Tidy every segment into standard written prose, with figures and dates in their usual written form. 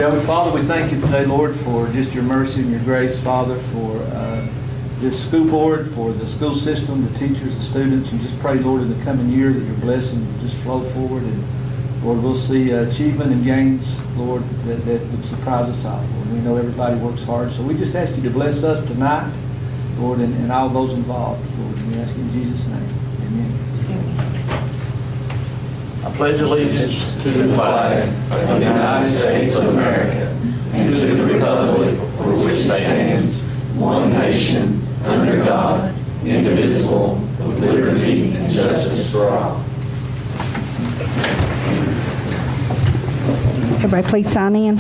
Heavenly Father, we thank you today, Lord, for just your mercy and your grace, Father, for this school board, for the school system, the teachers, the students, and just pray, Lord, in the coming year that your blessing will just flow forward, and Lord, we'll see achievement and gains, Lord, that would surprise us all. Lord, we know everybody works hard, so we just ask you to bless us tonight, Lord, and all those involved, Lord. We ask in Jesus' name. Amen. I pledge allegiance to the flag of the United States of America and to the republic for which it stands, one nation, under God, indivisible, with liberty and justice for all. Everybody please sign in.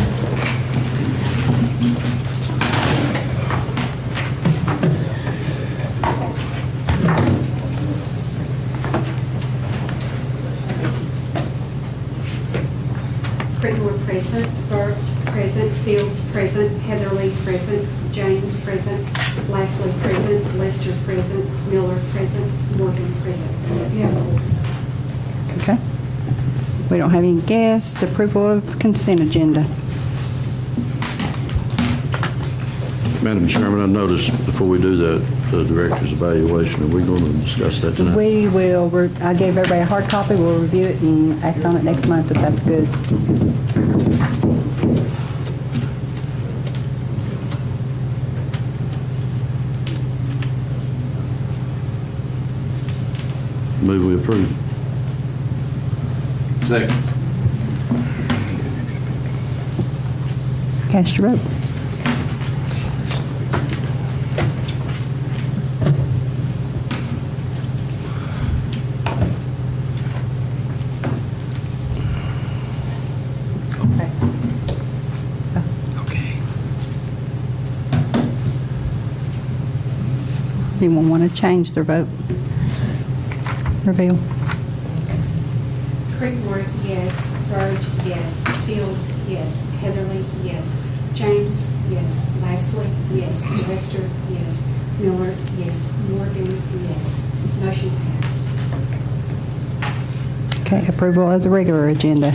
Crittenden present, Burke present, Fields present, Heatherly present, James present, Lastly present, Lester present, Miller present, Morgan present. Okay. We don't have any guests. Approval of consent agenda. Madam Chairman, I noticed before we do that, the director's evaluation, are we going to discuss that tonight? We will, I gave everybody a hard copy. We'll review it and act on it next month if that's good. Move we approve. Second. Cast your vote. Anyone want to change their vote? Reveal. Crittenden, yes. Burge, yes. Fields, yes. Heatherly, yes. James, yes. Lastly, yes. Lester, yes. Miller, yes. Morgan, yes. Motion passed. Okay, approval of the regular agenda.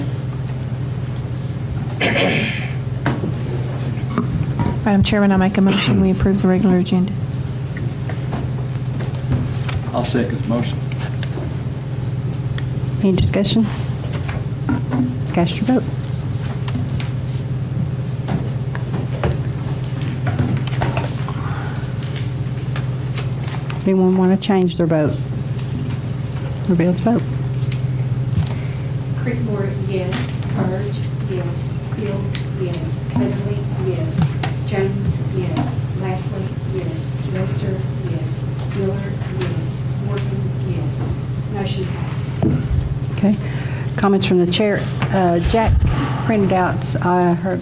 Madam Chairman, I make a motion we approve the regular agenda. I'll second the motion. Any discussion? Cast your vote. Anyone want to change their vote? Reveal the vote. Crittenden, yes. Burge, yes. Fields, yes. Heatherly, yes. James, yes. Lastly, yes. Lester, yes. Miller, yes. Morgan, yes. Motion passed. Okay. Comments from the chair. Jack printed out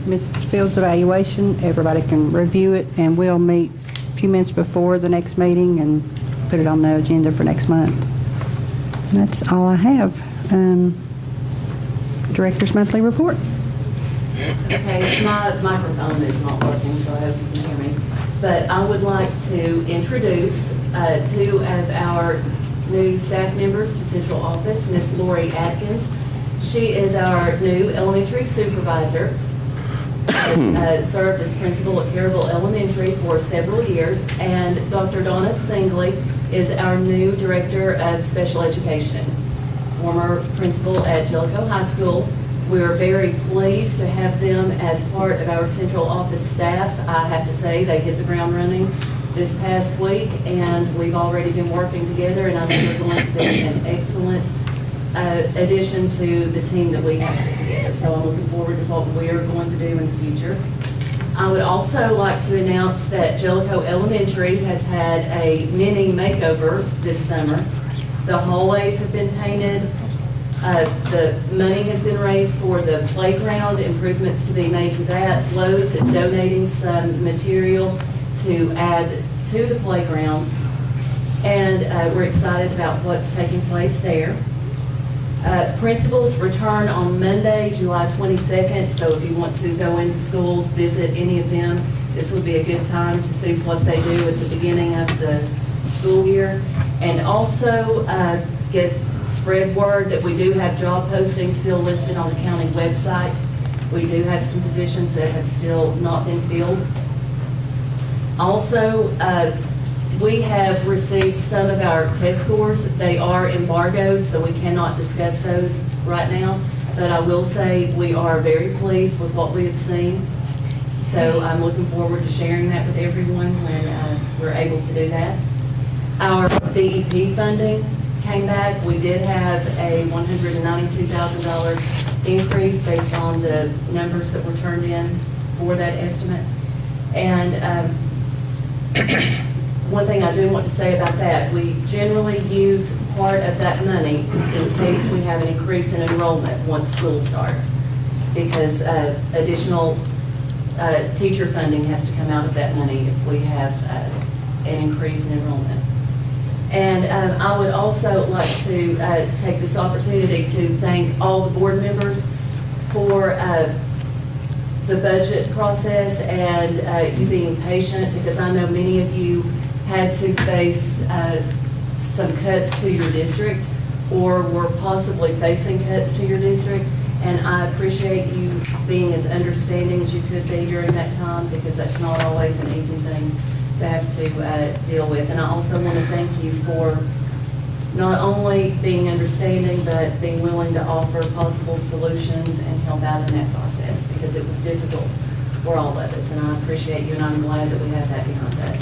Ms. Fields' evaluation. Everybody can review it, and we'll meet a few minutes before the next meeting and put it on the agenda for next month. And that's all I have. Director's monthly report. Okay, my microphone is not working, so I hope you can hear me. But I would like to introduce two of our new staff members to central office, Miss Lori Atkins. She is our new elementary supervisor. Served as principal at Carrollville Elementary for several years. And Dr. Donna Singley is our new director of special education, former principal at Jellicoe High School. We are very pleased to have them as part of our central office staff. I have to say, they hit the ground running this past week, and we've already been working together, and I think they're going to be an excellent addition to the team that we have put together. So I'm looking forward to what we are going to do in the future. I would also like to announce that Jellicoe Elementary has had a mini makeover this summer. The hallways have been painted. The money has been raised for the playground, improvements to be made to that. Lowe's is donating some material to add to the playground, and we're excited about what's taking place there. Principals return on Monday, July 22nd, so if you want to go into schools, visit any of them, this would be a good time to see what they do at the beginning of the school year. And also spread word that we do have job postings still listed on the county website. We do have some positions that have still not been filled. Also, we have received some of our test scores. They are embargoed, so we cannot discuss those right now. But I will say we are very pleased with what we have seen. So I'm looking forward to sharing that with everyone when we're able to do that. Our BEP funding came back. We did have a $192,000 increase based on the numbers that were turned in for that estimate. And one thing I do want to say about that, we generally use part of that money in case we have an increase in enrollment once school starts, because additional teacher funding has to come out of that money if we have an increase in enrollment. And I would also like to take this opportunity to thank all the board members for the budget process and you being patient, because I know many of you had to face some cuts to your district or were possibly facing cuts to your district. And I appreciate you being as understanding as you could be during that time, because that's not always an easy thing to have to deal with. And I also want to thank you for not only being understanding, but being willing to offer possible solutions and help out in that process, because it was difficult for all of us. And I appreciate you, and I'm glad that we have that behind us.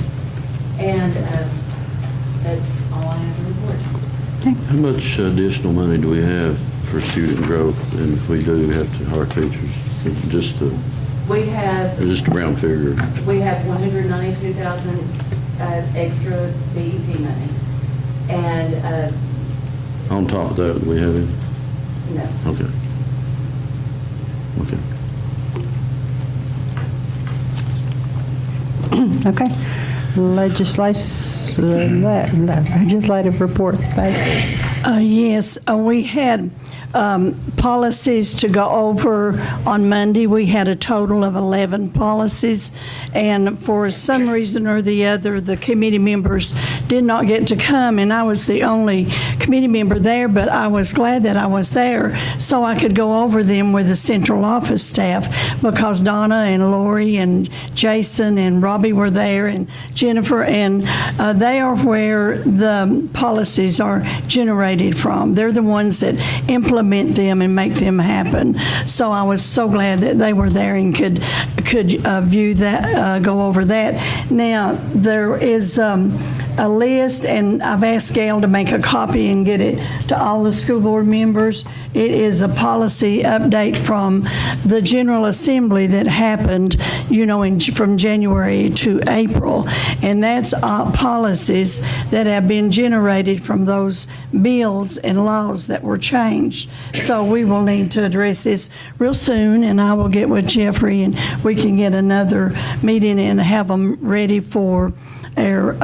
And that's all I have to report. How much additional money do we have for student growth, and if we do have to hire teachers? Just a round figure. We have $192,000 extra BEP money. And On top of that, do we have any? no. Okay. Okay. Okay. Legislative reports, Faith. Yes, we had policies to go over on Monday. We had a total of 11 policies, and for some reason or the other, the committee members did not get to come, and I was the only committee member there, but I was glad that I was there so I could go over them with the central office staff, because Donna and Lori and Jason and Robbie were there, and Jennifer, and they are where the policies are generated from. They're the ones that implement them and make them happen. So I was so glad that they were there and could view that, go over that. Now, there is a list, and I've asked Gail to make a copy and get it to all the school board members. It is a policy update from the General Assembly that happened, from January to April. And that's policies that have been generated from those bills and laws that were changed. So we will need to address this real soon, and I will get with Jeffrey, and we can get another meeting and have them ready for our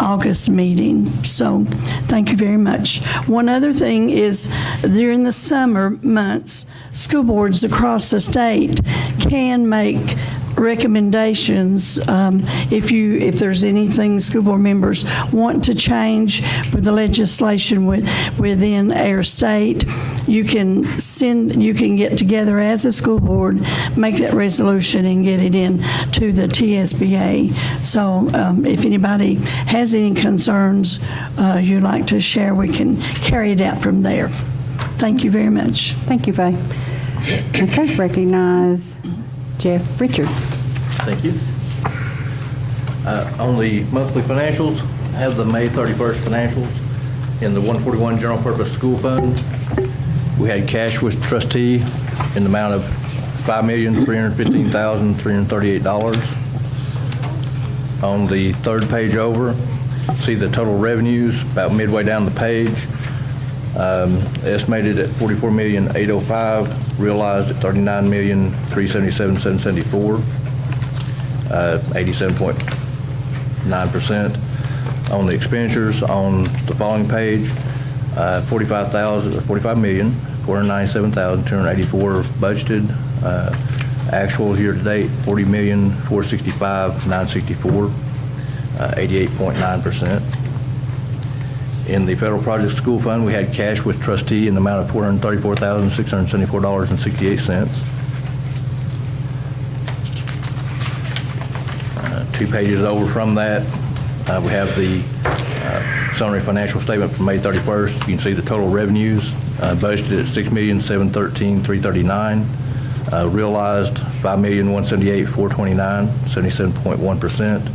August meeting. So thank you very much. One other thing is, during the summer months, school boards across the state can make recommendations if there's anything school board members want to change with the legislation within our state. You can get together as a school board, make that resolution, and get it in to the TSBA. So if anybody has any concerns you'd like to share, we can carry it out from there. Thank you very much. Thank you, Faye. Okay, recognize Jeff Richard. Thank you. On the monthly financials, I have the May 31st financials. In the 141 General Purpose School Fund, we had cash with trustee in the amount of $5,315,338. On the third page over, see the total revenues about midway down the page. Estimated at $44,805,000, realized at $39,377,774, 87.9%. On the expenditures on the following page, $45,497,284 budgeted. Actuals year to date, $40,465,964, 88.9%. In the Federal Project School Fund, we had cash with trustee in the amount of $434,674.68. 2 pages over from that, we have the summary financial statement for May 31st. You can see the total revenues budgeted at $6,713,339, realized $5,178,429, 77.1%.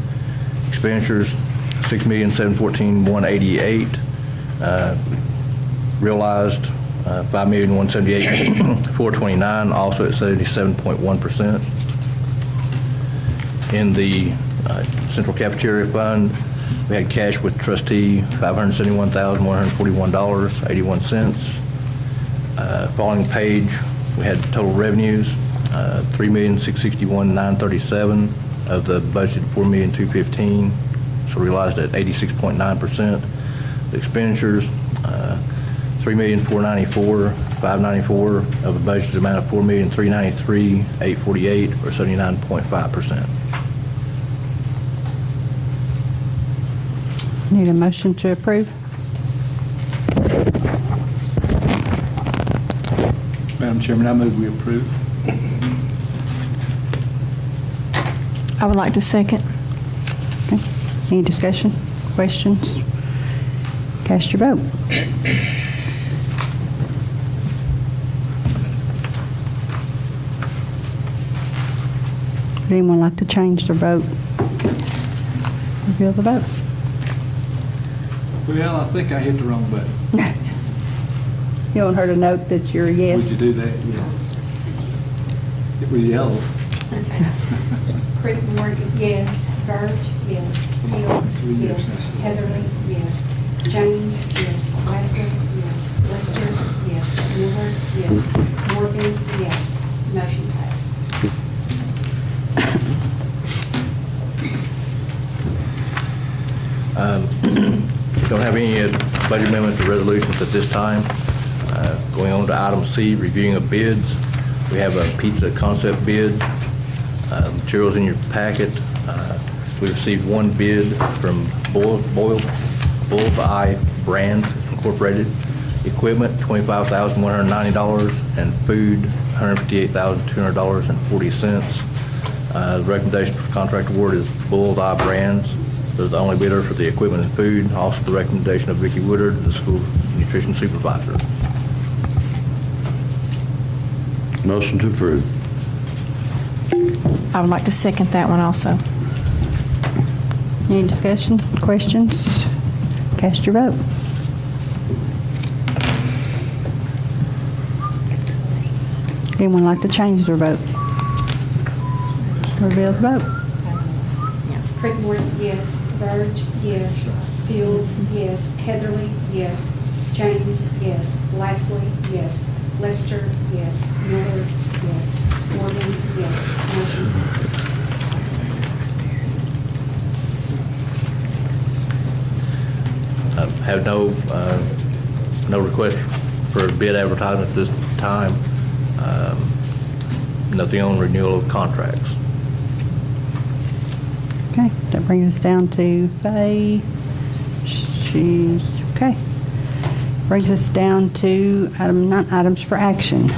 Expenditures $6,714,188, realized $5,178,429, also at 77.1%. In the Central Cafeteria Fund, we had cash with trustee, $571,141.81. Following page, we had total revenues, $3,661,937 of the budget $4,215,000, so realized at 86.9%. The expenditures, $3,494,594 of the budgeted amount of $4,393,848, or 79.5%. Need a motion to approve? Madam Chairman, I move we approve. I would like to second. Okay. Any discussion, questions? Cast your vote. Would anyone like to change their vote? Reveal the vote. Well, I think I hit the wrong button. You want her to note that you're a yes? Would you do that? Yes. It was yellow. Okay. Creekmore, yes. Burge, yes. Fields, yes. Heatherly, yes. James, yes. Lassler, yes. Lester, yes. Miller, yes. Morgan, yes. Motion passed. Don't have any budget amendments or resolutions at this time. Going on to item C, reviewing of bids. We have a pizza concept bid. Materials in your packet. We received one bid from Bullseye Brands Incorporated. Equipment, $25,190, and food, $158,200.40. The recommendation for contract award is Bullseye Brands. They're the only bidder for the equipment and food. Also, the recommendation of Vicki Woodard, the school nutrition supervisor. Motion to approve. I would like to second that one also. Any discussion, questions? Cast your vote. Anyone like to change their vote? Reveal the vote. Creekmore, yes. Burge, yes. Fields, yes. Heatherly, yes. James, yes. Lasley, yes. Lester, yes. Miller, yes. Morgan, yes. Motion passed. Have no request for bid advertisement at this time. Nothing on renewal of contracts. Okay, that brings us down to Faye. She's, okay. Brings us down to items for action.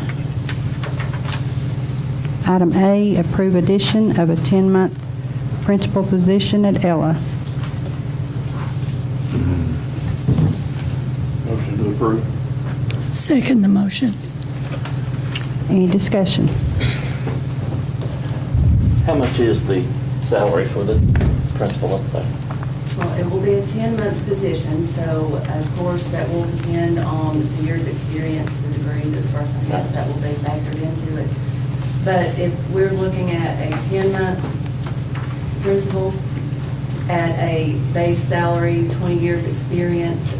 Item A, approve addition of a 10-month principal position at Ella. Motion to approve. Second the motion. Any discussion? How much is the salary for the principal up there? Well, it will be a 10-month position, so of course that will depend on the year's experience, the degree that the person has, that will be factored into it. But if we're looking at a 10-month principal at a base salary, 20 years experience,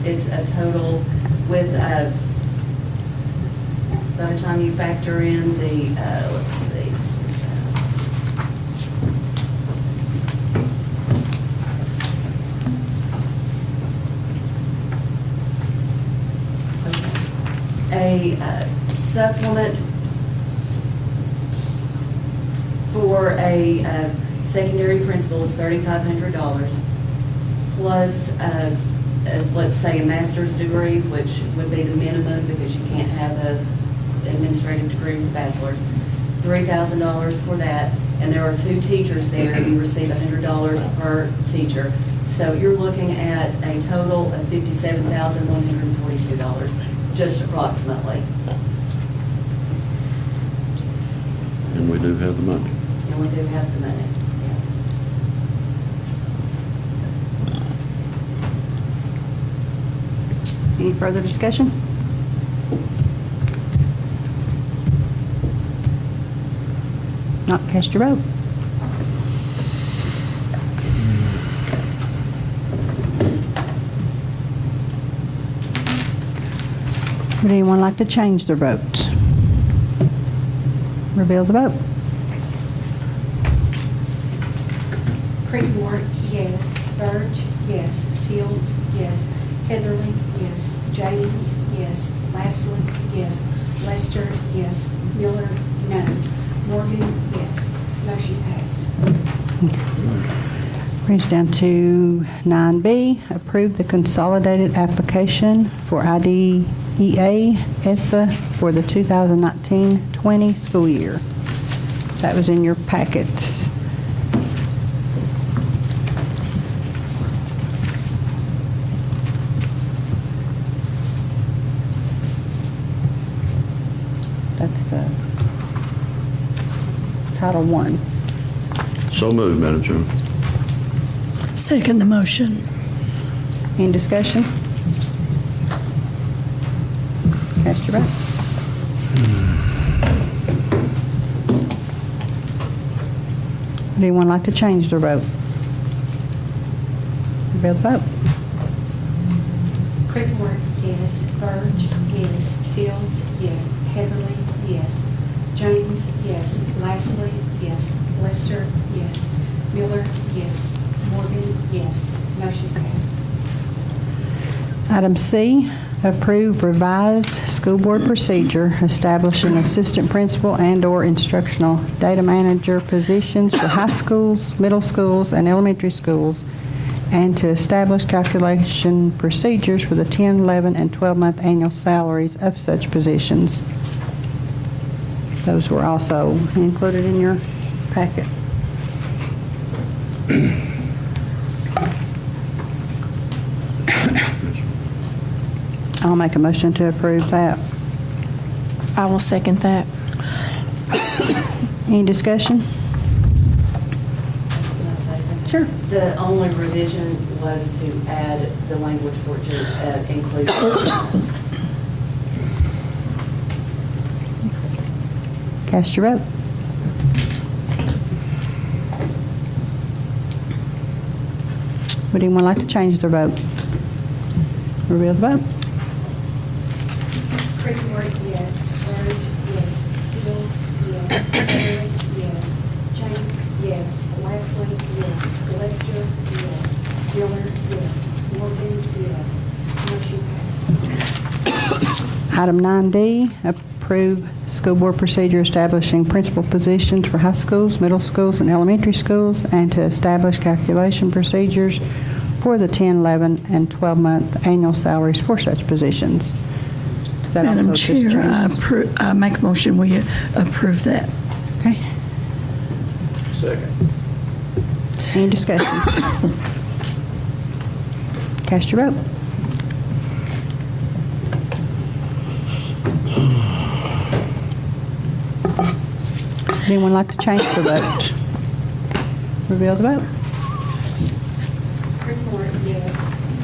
it's a total with, by the time you factor in the, let's see, a supplement for a secondary principal is $3,500 plus, let's say, a master's degree, which would be the minimum because you can't have an administrative degree with bachelor's, $3,000 for that, and there are 2 teachers there, you receive $100 per teacher. So you're looking at a total of $57,142, just approximately. And we do have the money. And we do have the money, yes. Any further discussion? Not cast your vote. Would anyone like to change their vote? Reveal the vote. Creekmore, yes. Burge, yes. Fields, yes. Heatherly, yes. James, yes. Lastly, yes. Lester, yes. Miller, no. Morgan, yes. Motion passed. Brings down to 9B, approve the consolidated application for IDEA ESSA for the 2019-20 school year. That was in your packet. That's the Title I. So moved, Madam Chairman. Second the motion. Any discussion? Cast your vote. Would anyone like to change their vote? Reveal the vote. Creekmore, yes. Burge, yes. Fields, yes. Heatherly, yes. James, yes. Lastly, yes. Lester, yes. Miller, yes. Morgan, yes. Motion passed. Item C, approve revised school board procedure establishing assistant principal and/or instructional data manager positions for high schools, middle schools, and elementary schools, and to establish calculation procedures for the 10, 11, and 12-month annual salaries of such positions. Those were also included in your packet. I'll make a motion to approve that. I will second that. Any discussion? Can I say something? Sure. The only revision was to add the language for it to include. Cast your vote. Would anyone like to change their vote? Reveal the vote. Creekmore, yes. Burge, yes. Fields, yes. Heatherly, yes. James, yes. Lastly, yes. Lester, yes. Miller, yes. Morgan, yes. Motion passed. Item 9D, approve school board procedure establishing principal positions for high schools, middle schools, and elementary schools, and to establish calculation procedures for the 10, 11, and 12-month annual salaries for such positions. Is that Madam also just Chair, changed? I make a motion we approve that. Okay. Second. Any discussion? Cast your vote. Would anyone like to change the vote? Reveal the vote. Creekmore, yes.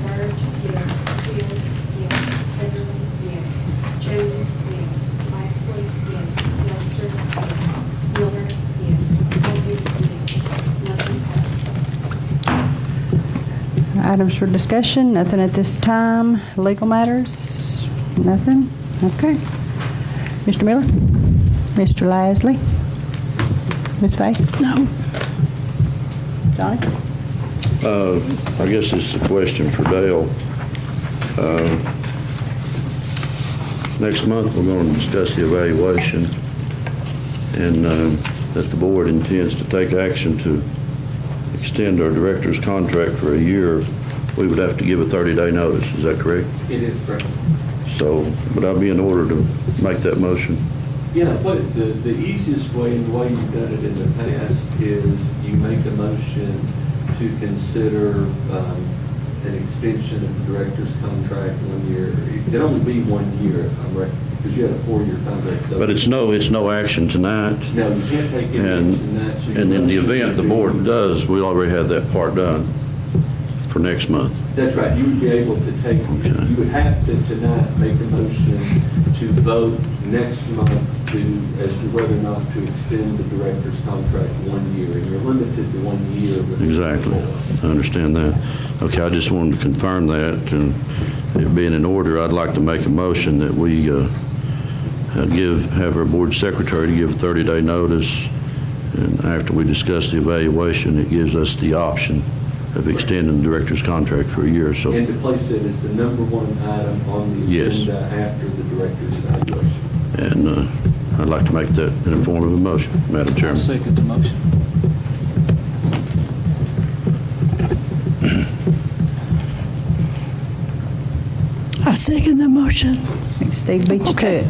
Burge, yes. Fields, yes. Heatherly, yes. James, yes. Lastly, yes. Lester, yes. Miller, yes. Morgan, yes. Motion passed. Items for discussion, nothing at this time. Legal matters, nothing? Okay. Mr. Miller? Mr. Lasley? Ms. Fay? No. Johnny? I guess this is a question for Dale. Next month, we're going to discuss the evaluation, and that the board intends to take action to extend our director's contract for a year. We would have to give a 30-day notice. Is that correct? It is correct. So would I be in order to make that motion? Yeah, but the easiest way, and the way you've done it in the past, is you make a motion to consider an extension of the director's contract 1 year. It can only be 1 year, because you had a 4-year contract. So But it's no action tonight. No, you can't take any And, action tonight. so your and in the motion event would the be- board does, we already have that part done for next month. That's right, you would be able to take, Okay. you would have to tonight make a motion to vote next month as to whether or not to extend the director's contract 1 year, and you're limited to 1 year. but- Exactly. I understand that. Okay, I just wanted to confirm that, and it being in order, I'd like to make a motion that we have our board secretary to give a 30-day notice, and after we discuss the evaluation, it gives us the option of extending the director's contract for a year, so. And to place it as the number one item on the Yes. agenda after the director's evaluation. And I'd like to make that in the form of a motion, Madam I'll Chairman. second the motion. I second the motion. Steve beat you to Okay. it.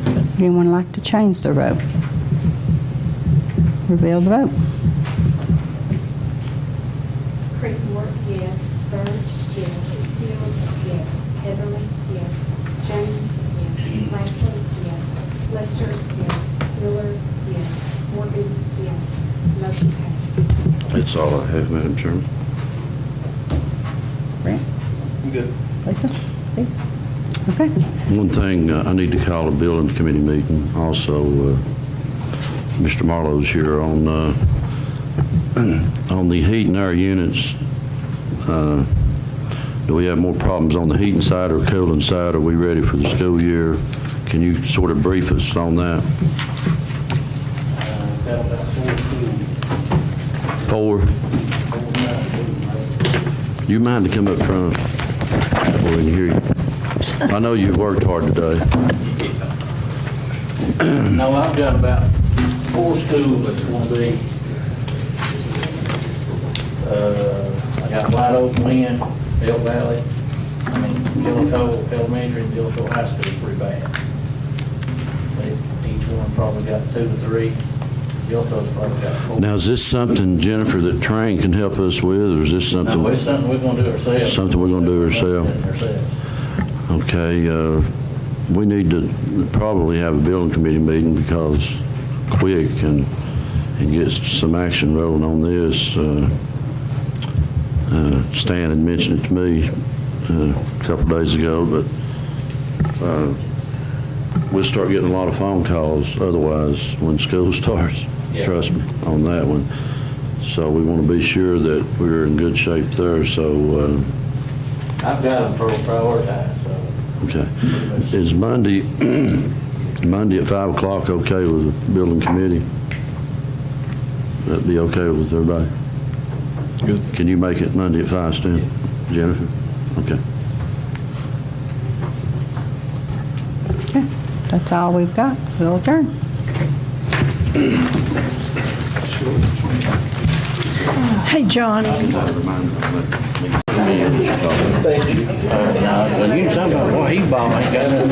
Would anyone like to change their vote? Reveal the vote. Creekmore, yes. Burge, yes. Fields, yes. Heatherly, yes. James, yes. Lasley, yes. Lester, yes. Miller, yes. Morgan, yes. Motion passed. That's all I have, Madam Chairman. Brent? I'm good. Lisa? Steve? Okay. One thing, I need to call a building committee meeting. Also, Mr. Marlowe's here on the heat in our units. Do we have more problems on the heating side or cooling side? Are we ready for the school year? Can you sort of brief us on that? Got about 4 schools. 4? You mind to come up front? We can hear you. I know you've worked hard today. No, I've got about 4 schools that's going to be, I got White Oak, Lynn, Bell Valley, Jellicoe Elementary and Jellicoe High School pretty bad. Each one probably got 2 to 3. Jellicoe's probably got 4. Now, is this something, Jennifer, that Train can help us with, or is this something? No, it's something we're going to do ourselves. Something we're gonna do ourselves. Okay, we need to probably have a building committee meeting because quick and get some action rolling on this. Stan had mentioned it to me a couple days ago, but we'll start getting a lot of phone calls otherwise when school starts, Yeah. trust me, on that one. So we want to be sure that we're in good shape there, so, I've got them prioritized, so. okay. Is Monday at 5 o'clock okay with the building committee? That'd be okay with everybody? Good. Can you make it Monday at 5, Stan? Jennifer? Okay. Okay. That's all we've got. We'll adjourn. Hey, Johnny. You can say about what he bought, ain't got nothing